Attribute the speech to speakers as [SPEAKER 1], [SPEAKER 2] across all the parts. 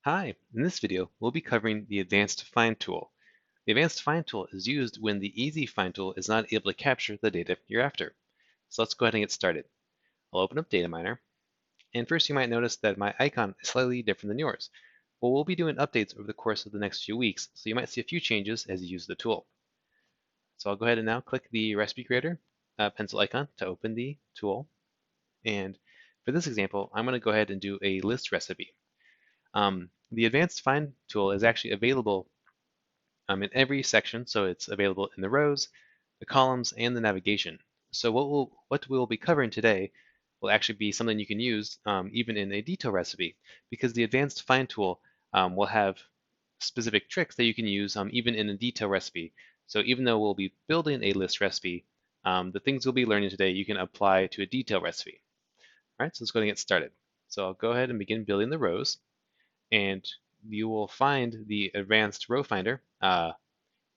[SPEAKER 1] Hi, in this video, we'll be covering the Advanced Find tool. The Advanced Find tool is used when the Easy Find tool is not able to capture the data you're after. So let's go ahead and get started. I'll open up Data and first you might notice that my icon is slightly different than yours. Well, we'll be doing updates over the course of the next few weeks, so you might see a few changes as you use the tool. So I'll go ahead and now click the Recipe Creator pencil icon to open the tool. And for this example, I'm going to go ahead and do a list recipe. The Advanced Find tool is actually available in every section, so it's available in the rows, the columns, and the navigation. So what we'll be covering today will actually be something you can use even in a detail recipe, because the Advanced Find tool will have specific tricks that you can use even in a detail recipe. So even though we'll be building a list recipe, the things we'll be learning today you can apply to a detail recipe. All right, so let's go ahead and get started. So I'll go ahead and begin building the rows, and you will find the Advanced Row Finder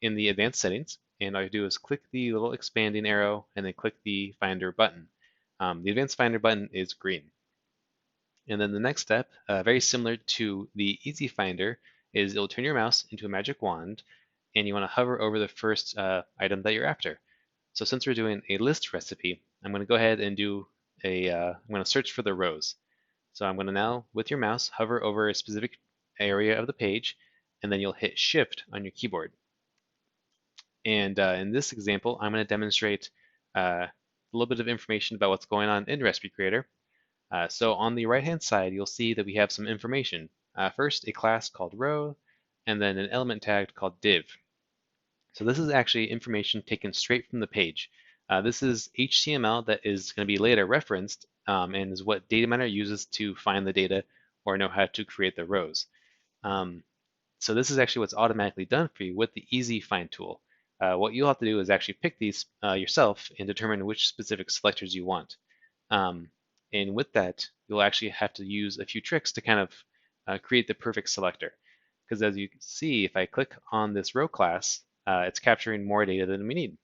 [SPEAKER 1] in the advanced settings, and all you do is click the little expanding arrow and then click the Finder button. The Advanced Finder button is green. And then the next step, very similar to the Easy Finder, is it'll turn your mouse into a magic wand, and you want to hover over the first item that you're after. So since we're doing a list recipe, I'm going to go ahead and do I'm going to search for the rows. So I'm going to now, with your mouse, hover over a specific area of the page, and then you'll hit Shift on your keyboard. And in this example, I'm going to demonstrate a little bit of information about what's going on in Recipe Creator. So on the right-hand side, you'll see that we have some information. First, a class called row, and then an element tag called div. So this is actually information taken straight from the page. This is HTML that is going to be later referenced and is what Data Miner uses to find the data or know how to create the rows. So this is actually what's automatically done for you with the Easy Find tool. What you'll have to do is actually pick these yourself and determine which specific selectors you want. And with that, you'll actually have to use a few tricks to kind of create the perfect selector. Because as you can see, if I click on this row class, it's capturing more data than we need.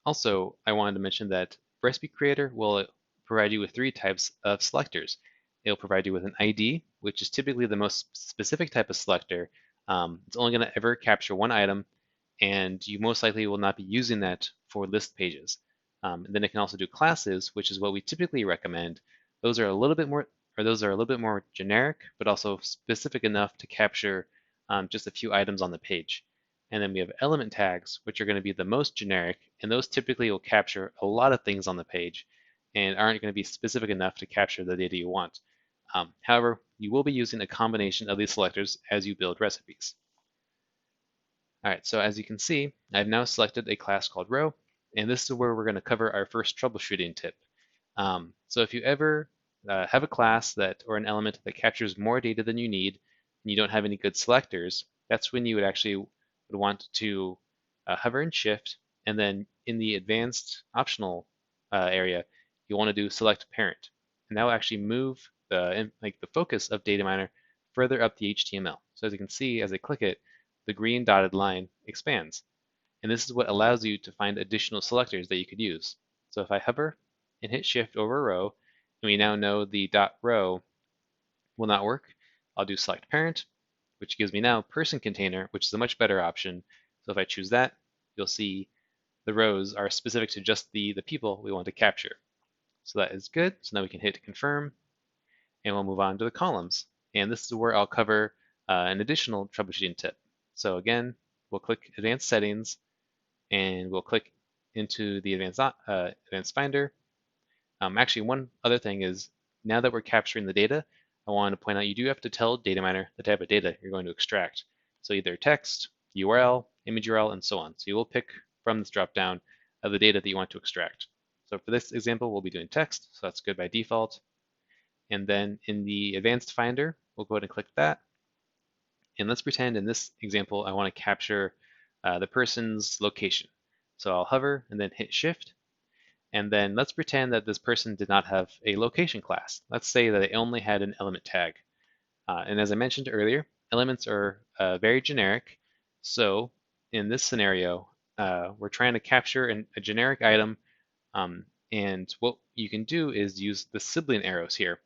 [SPEAKER 1] Also, I wanted to mention that Recipe Creator will provide you with 3 types of selectors. It'll provide you with an ID, which is typically the most specific type of selector. It's only going to ever capture one item, and you most likely will not be using that for list pages. And then it can also do classes, which is what we typically recommend. Those are a little bit more generic, but also specific enough to capture just a few items on the page. And then we have element tags, which are going to be the most generic, and those typically will capture a lot of things on the page and aren't going to be specific enough to capture the data you want. However, you will be using a combination of these selectors as you build recipes. All right, so as you can see, I've now selected a class called row, and this is where we're going to cover our first troubleshooting tip. So if you ever have a class or an element that captures more data than you need, and you don't have any good selectors, that's when you would actually want to hover and shift, and then in the advanced optional area, you want to do select parent, and that will actually move the focus of Data Miner further up the HTML. So as you can see, as I click it, the green dotted line expands, and this is what allows you to find additional selectors that you could use. So if I hover and hit shift over a row, and we now know the dot row will not work, I'll do select parent, which gives me now person container, which is a much better option. So if I choose that, you'll see the rows are specific to just the people we want to capture. So that is good. So now we can hit confirm, and we'll move on to the columns. And this is where I'll cover an additional troubleshooting tip. So again, we'll click Advanced Settings, and we'll click into the Advanced Finder. Actually, one other thing is, now that we're capturing the data, I want to point out you do have to tell Data Miner the type of data you're going to extract. So either text, URL, image URL, and so on. So you will pick from this dropdown of the data that you want to extract. So for this example, we'll be doing text, so that's good by default. And then in the Advanced Finder, we'll go ahead and click that. And let's pretend in this example, I want to capture the person's location. So I'll hover and then hit Shift. And then let's pretend that this person did not have a location class. Let's say that they only had an element tag. And as I mentioned earlier, elements are very generic. So in this scenario, we're trying to capture a generic item And what you can do is use the sibling arrows here.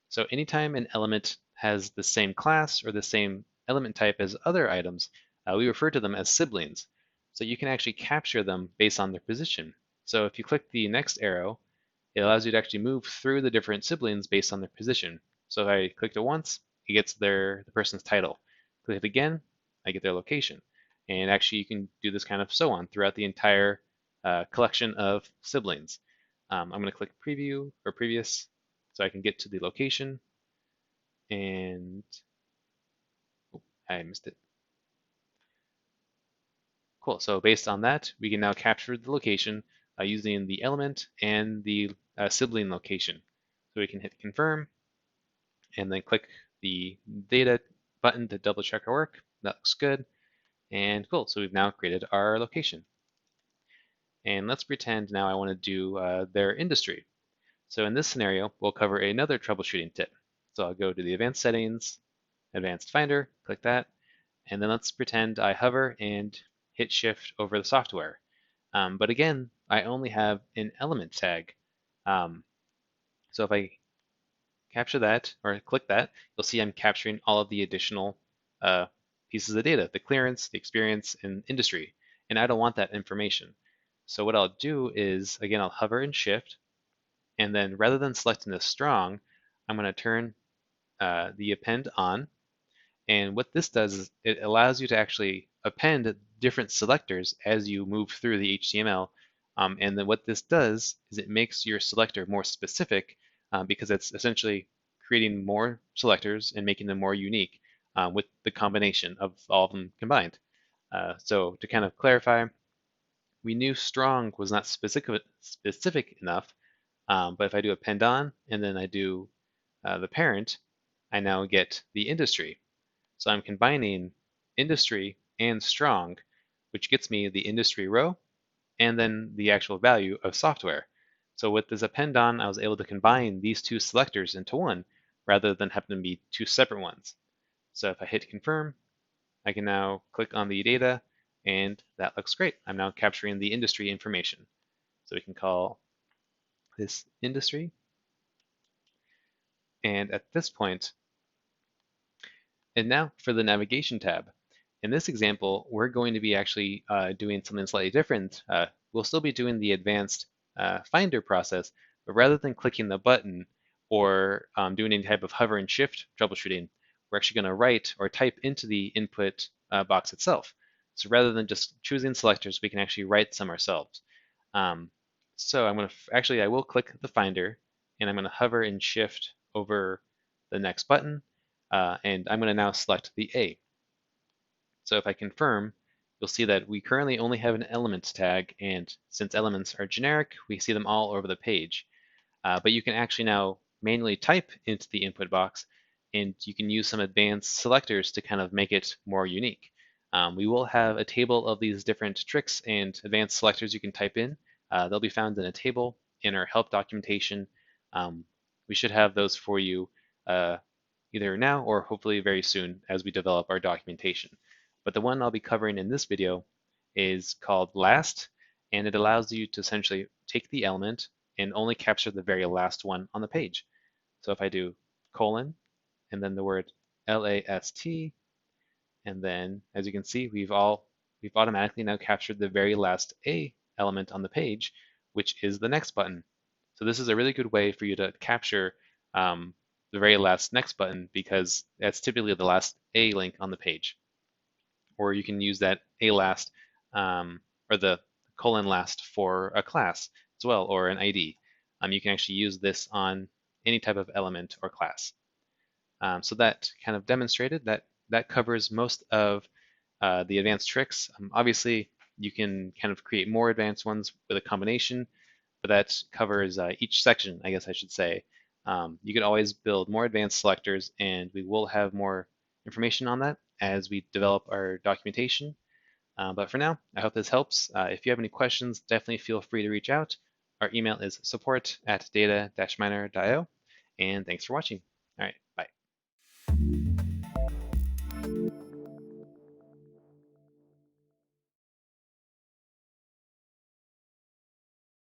[SPEAKER 1] So anytime an element has the same class or the same element type as other items, we refer to them as siblings. So you can actually capture them based on their position. So if you click the next arrow, it allows you to actually move through the different siblings based on their position. So if I clicked it once, it gets the person's title. Click it again, I get their location. And actually you can do this kind of so on throughout the entire collection of siblings. I'm going to click preview or previous so I can get to the location. And oh, I missed it. Cool. So based on that, we can now capture the location using the element and the sibling location. So we can hit confirm and then click the data button to double check our work. That looks good. And cool. So we've now created our location. And let's pretend now I want to do their industry. So in this scenario, we'll cover another troubleshooting tip. So I'll go to the advanced settings, advanced finder, click that, and then let's pretend I hover and hit shift over the software. But again, I only have an element tag. So if I capture that or click that, you'll see I'm capturing all of the additional pieces of data, the clearance, the experience, and industry. And I don't want that information. So what I'll do is, again, I'll hover and shift, and then rather than selecting the strong, I'm going to turn the append on. And what this does is it allows you to actually append different selectors as you move through the HTML. And then what this does is it makes your selector more specific because it's essentially creating more selectors and making them more unique with the combination of all of them combined. So to kind of clarify, we knew strong was not specific enough, but if I do append on and then I do the parent, I now get the industry. So I'm combining industry and strong, which gets me the industry row and then the actual value of software. So with this append on, I was able to combine these two selectors into one rather than having to be two separate ones. So if I hit confirm, I can now click on the data and that looks great. I'm now capturing the industry information. So we can call this industry. And at this point, and now for the navigation tab. In this example, we're going to be actually doing something slightly different. We'll still be doing the advanced finder process, but rather than clicking the button or doing any type of hover and shift troubleshooting, we're actually going to write or type into the input box itself. So rather than just choosing selectors, we can actually write some ourselves. So I'm going to actually, I will click the finder and I'm going to hover and shift over the next button. And I'm going to now select the A. So if I confirm, you'll see that we currently only have an elements tag, and since elements are generic, we see them all over the page. But you can actually now manually type into the input box, and you can use some advanced selectors to kind of make it more unique. We will have a table of these different tricks and advanced selectors you can type in. They'll be found in a table in our help documentation. We should have those for you either now or hopefully very soon as we develop our documentation. But the one I'll be covering in this video is called last, and it allows you to essentially take the element and only capture the very last one on the page. So if I do colon and then the word last, and then as you can see, we've automatically now captured the very last A element on the page, which is the next button. So this is a really good way for you to capture the very last next button because that's typically the last A link on the page. Or you can use that A last or the colon last for a class as well, or an ID. You can actually use this on any type of element or class. So that kind of demonstrated that covers most of the advanced tricks. Obviously, you can kind of create more advanced ones with a combination, but that covers each section, I guess I should say. You can always build more advanced selectors, and we will have more information on that as we develop our documentation. But for now, I hope this helps. If you have any questions, definitely feel free to reach out. Our email is support@data-miner.io, and thanks for watching. All right.